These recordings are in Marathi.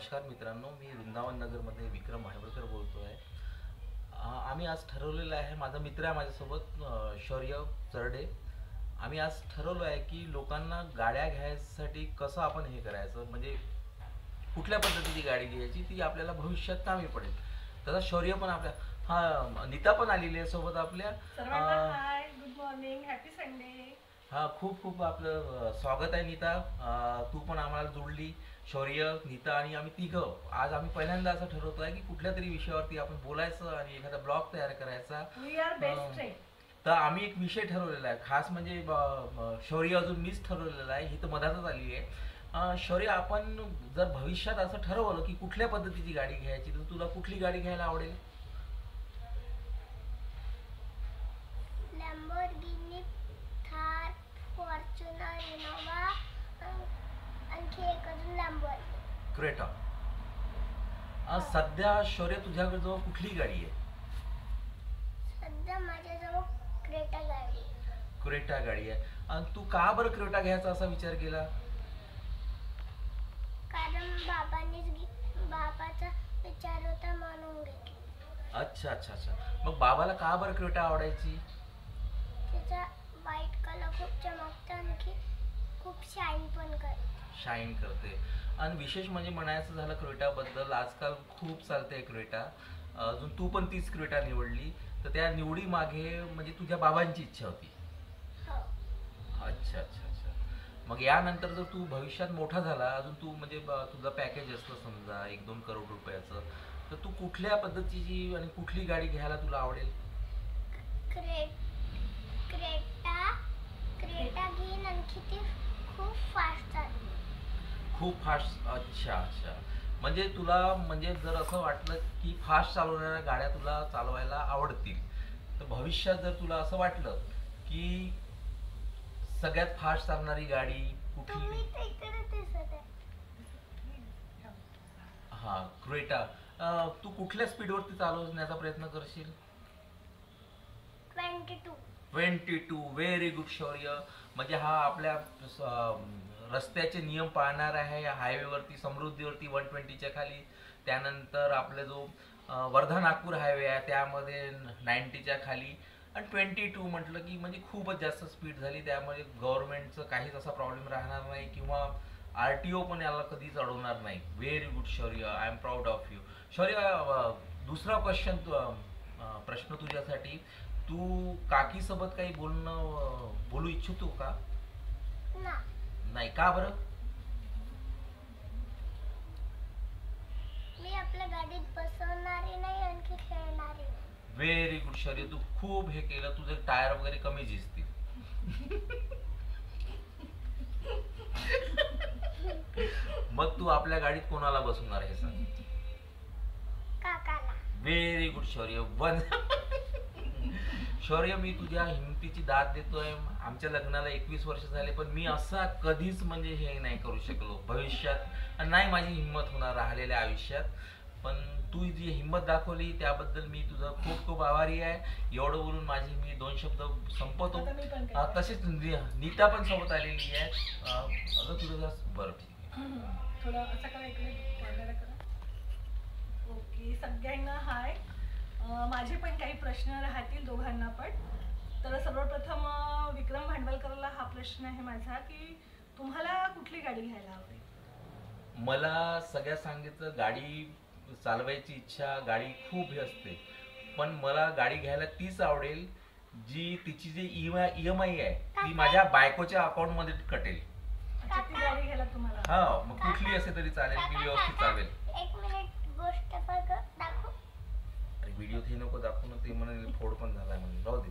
नमस्कार मित्रांनो, मी वृंदावन नगरमध्ये विक्रम भांडवलकर बोलतो आहे. आम्ही आज ठरवलेलं आहे, माझा मित्र आहे माझ्यासोबत शौर्य चरडे. आम्ही आज ठरवलं आहे की लोकांना गाड्या घ्यायसाठी कसं आपण हे करायचं, म्हणजे कुठल्या पद्धतीची गाडी घ्यायची ती आपल्याला भविष्यात कामी पडेल. तसा शौर्य पण आपल्या, हा नीता पण आलेली आहे सोबत आपल्या. सर्वांना हाय, गुड मॉर्निंग, हॅपी संडे. हा, खूप खूप आपलं स्वागत आहे नीता. तू पण आम्हाला जोडली. शौर्य, नीता आणि आम्ही तिघं आज आम्ही पहिल्यांदा असं ठरवतो आहे की कुठल्या तरी विषयावरती आपण बोलायचं आणि एखादा ब्लॉग तयार करायचा. We are best friend. तर आम्ही एक विषय ठरवलेला आहे खास, म्हणजे शौर्य अजून मीच ठरवलेला आहे, ही तर मधातच आली आहे. शौर्य, आपण जर भविष्यात असं ठरवलं की कुठल्या पद्धतीची गाडी घ्यायची, तर तुला कुठली गाडी घ्यायला आवडेल? लॅम्बोर्गिनी, थार, फॉर्च्युनर, इनोवा, आणखी एक अजून लॅम्बोर्गिनी. क्रेटा. सध्या शौर्य तुझ्याकडे जवळ कुठली गाडी आहे? सध्या माझ्याजवळ क्रेटा गाडी आहे. क्रेटा गाडी आहे. आणि तू का बरं क्रेटा घ्यायचा असा विचार केला? कारण बाबाचा विचार होता म्हणून घेतली. अच्छा अच्छा अच्छा. मग बाबाला का बरं क्रेटा आवडायची? त्याचा व्हाईट कलर खूप चमकतो, आणखी खूप शाईन पण करते. शाईन करते. आणि विशेष म्हणजे म्हणायचं झालं क्रेटाबद्दल, आजकाल खूप चालते क्रेटा. अजून तू पण तीच क्रेटा निवडली, तर त्या निवडी मागे म्हणजे तुझ्या बाबांची इच्छा होती. हो. अच्छा अच्छा अच्छा. मग यानंतर जर तू भविष्यात मोठा झाला, अजून तू म्हणजे तुझं पॅकेज असतं समजा 1-2 करोड रुपयाचं, तर तू कुठल्या पद्धतीची आणि कुठली गाडी घ्यायला तुला आवडेल? क्रे क्रेटा क्रेटा घेईन, आणखी ती खूप फास्ट चालते. खूप फास्ट. अच्छा अच्छा. म्हणजे तुला, म्हणजे जर असं वाटलं की फास्ट चालवणाऱ्या गाड्या तुला चालवायला आवडतील, तर भविष्यात जर तुला असं वाटलं की सगळ्यात फास्ट चालणारी गाडी कुठली? तुम्ही तर इकडे दिसत आहे. हा, क्रेटा. तू कुठल्या स्पीडवरती चालवण्याचा प्रयत्न करशील? 22. 22. व्हेरी गुड शौर्य. म्हणजे हा आपल्या रस्त्याचे नियम पाळणार आहे. हायवेवरती, समृद्धीवरती 120च्या खाली. त्यानंतर आपला जो वर्धा नागपूर हायवे आहे त्यामध्ये 90च्या खाली. आणि 22 म्हटलं की म्हणजे खूपच जास्त स्पीड झाली, त्यामुळे गव्हर्नमेंटचं काहीच असा प्रॉब्लेम राहणार नाही किंवा RTO पण याला कधीच अडवणार नाही. व्हेरी गुड शौर्य, I am proud of you. शौर्य, दुसरा क्वेश्चन, प्रश्न तुझ्यासाठी. तू काकीसोबत काही बोलू इच्छितो का? ना. नाही, का बरं? मी आपल्या गाडीत बसवणारी नाही, आणखी खेळणारी नाही. व्हेरी गुड शौर्य, तू खूप हे केलं. तुझे टायर वगैरे कमी झिजतील. मग तू आपल्या गाडीत कोणाला बसवणार हे सांग? काकाला. व्हेरी गुड शौर्य. वन. शौर्य, मी तुझ्या हिमतीची दाद देतोय. आमच्या लग्नाला 21 वर्ष झाले, पण मी असा कधीच म्हणजे हे नाही करू शकलो भविष्यात, आणि नाही माझी हिंमत होणार राहिलेल्या आयुष्यात. पण तू जी हिंमत दाखवली त्याबद्दल मी तुझा खूप खूप आभारी आहे. एवढं बोलून माझी मी 2 शब्द संपवतो. आता मी पण काय तसेच नीता पण सोबत आलेली आहे. अगं तुझं बरं, ठीक आहे. थोडं असं करा, इकडे कॅमेरा करा. ओके, सगळ्यांना हाय. माझे पण काही प्रश्न राहतील दोघांना पण. तर सर्वप्रथम विक्रम भांडवलकरला हा प्रश्न आहे माझा, की तुम्हाला कुठली गाडी घ्यायला आवडेल? मला सगळ्यात सांगितलं, गाडी चालवायची इच्छा, गाडी खूप हे असते, पण मला गाडी घ्यायला तीच आवडेल जी तिची जी EMI आहे ती माझ्या बायकोच्या अकाउंट मध्ये कटेल. अच्छा, ती गाडी घ्यायला तुम्हाला हा, मग कुठली असेल तरी चालेल, की व्यवस्थित चालेल. एक मिनिट, गोष्ट बघ, दाखव. अरे व्हिडिओ हे नको दाखवू ना, ते म्हणे फोड पण झालाय म्हणून राहू दे.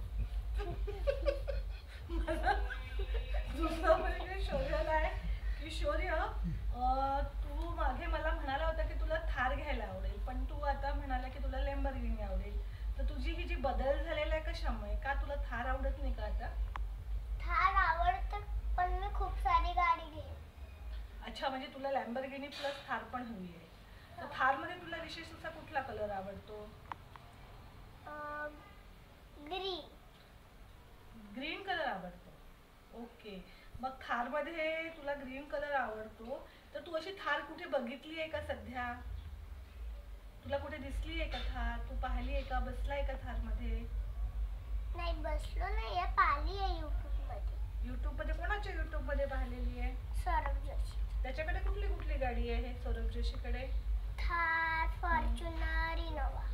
दुसरं म्हणजे शौर्याला आहे की शौर्य, तू मागे मला म्हणाला होता की तुला थार घ्यायला आवडेल, पण तू आता म्हणाला की तुला लॅम्बोर्गिनी आवडेल. तर तुझी ही जी बदल झालेला आहे कशामुळे? का तुला थार आवडत नाही का आता? थार आवडतं, पण मी खूप सारी गाडी घेईन. अच्छा, म्हणजे तुला लॅम्बोर्गिनी प्लस थार पण हवी आहे. तर थार मध्ये तुला विशेष असा कुठला कलर आवडतो? ग्रीन. ग्रीन कलर आवडतो. ओके, मग थार मध्ये तुला ग्रीन कलर आवडतो, तर तू अशी थार कुठे बघितली आहे का सध्या? तुला कुठे दिसली आहे का थार? तू पाहिली आहे का? बसलाय का थार मध्ये? नाही बसलो नाहीये, पाहिली आहे YouTube मध्ये. युट्यूब मध्ये? कोणाच्या युट्यूब मध्ये पाहिलेली आहे? सौरभ जोशी. त्याच्याकडे कुठली कुठली गाडी आहे सौरभ जोशीकडे? Thar, Fortuner, Innova.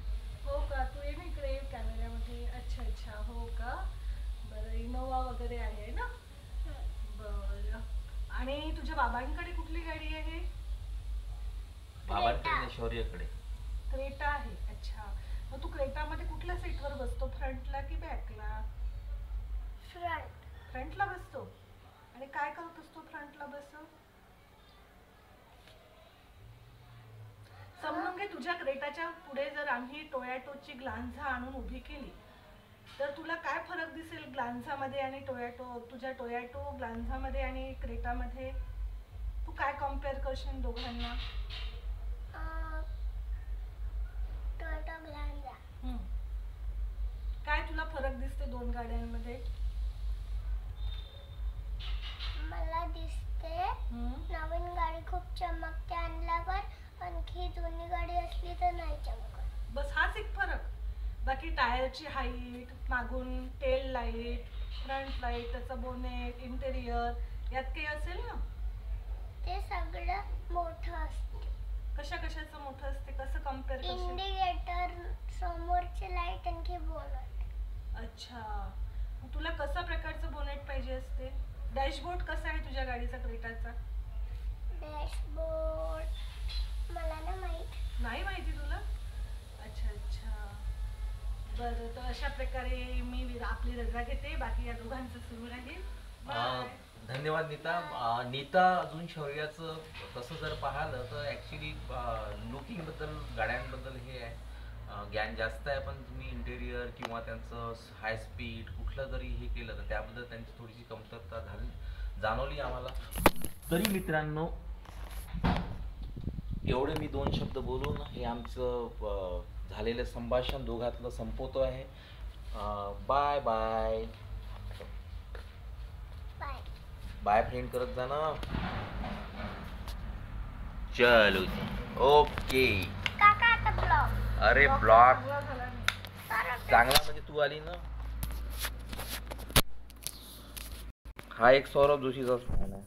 हो का? तू ये ना इकडे कॅमेऱ्यामध्ये. अच्छा अच्छा, हो का? बरं, इनोवा वगैरे आहे ना? बरं. आणि तुझ्या बाबांकडे कुठली गाडी आहे? बाबांकडे नाही, शौर्यकडे. क्रेटा आहे. अच्छा, मग तू क्रेटामध्ये कुठल्या सीटवर बसतो? फ्रंटला की बॅकला? फ्रंट. फ्रंटला बसतो. आणि काय करत असतो फ्रंटला बसून? समजून घे, तुझ्या क्रेटाच्या पुढे जर आम्ही टोयोटोची ग्लान्झा आणून उभी केली तर तुला काय फरक दिसेल ग्लान्झामध्ये आणि तुझ्या टोयोटो ग्लान्झामध्ये आणि क्रेटामध्ये? तू काय कम्पेअर करशील दोघांना? टोयोटा ग्लान्झा. काय तुला फरक दिसते दोन गाड्यांमध्ये? मला दिसते नवीन गाडी खूप चमकते आणल्यावर, आणखी जुनी गाडी असली तर नाही चमकत. बस हाच एक फरक. बाकी टायरची हाईट, मागून टेल लाईट, फ्रंट लाईट, त्याचं बोनेट, इंटेरियर यात काही असेल ना? ते सगळं मोठं असते. कशा कशाचं मोठं असते? कसं कम्पेअर करशील? इंडिकेटर, समोरचे लाईट, आणखी बोनट. अच्छा, मग तुला कशा प्रकारचं बोनेट पाहिजे असते? डॅशबोर्ड कसा आहे तुझ्या गाडीचा क्रेटाचा? डॅशबोर्ड मला ना माहित. नाही माहिती तुला? अच्छा अच्छा, बरं. तर अशा प्रकारे मी आपली रजा घेते. बाकी या दोघांचं सुरू राहील. बाय. धन्यवाद नीता. नीता अजून शौर्याचं तसं जर पाहिलं तर ॲक्च्युली लुकिंगबद्दल, गाड्यांबद्दल हे आहे ज्ञान जास्त आहे, पण तुम्ही इंटेरियर किंवा त्यांचं हाय स्पीड कुठलं जरी हे केलं तर त्याबद्दल त्यांची थोडीशी कमतरता जाणवली आम्हाला. तरी मित्रांनो, एवढे मी 2 शब्द बोलून हे आमचं झालेलं संभाषण दोघातलं संपवतो आहे. Bye bye. Bye. Bye friend करत जा ना. चलो जी, ओके. काका आता ब्लॉग. अरे ब्लॉग झाला नाही. चांगला म्हणजे तू आली ना. हा एक सौरभ जोशीचा फोन आहे.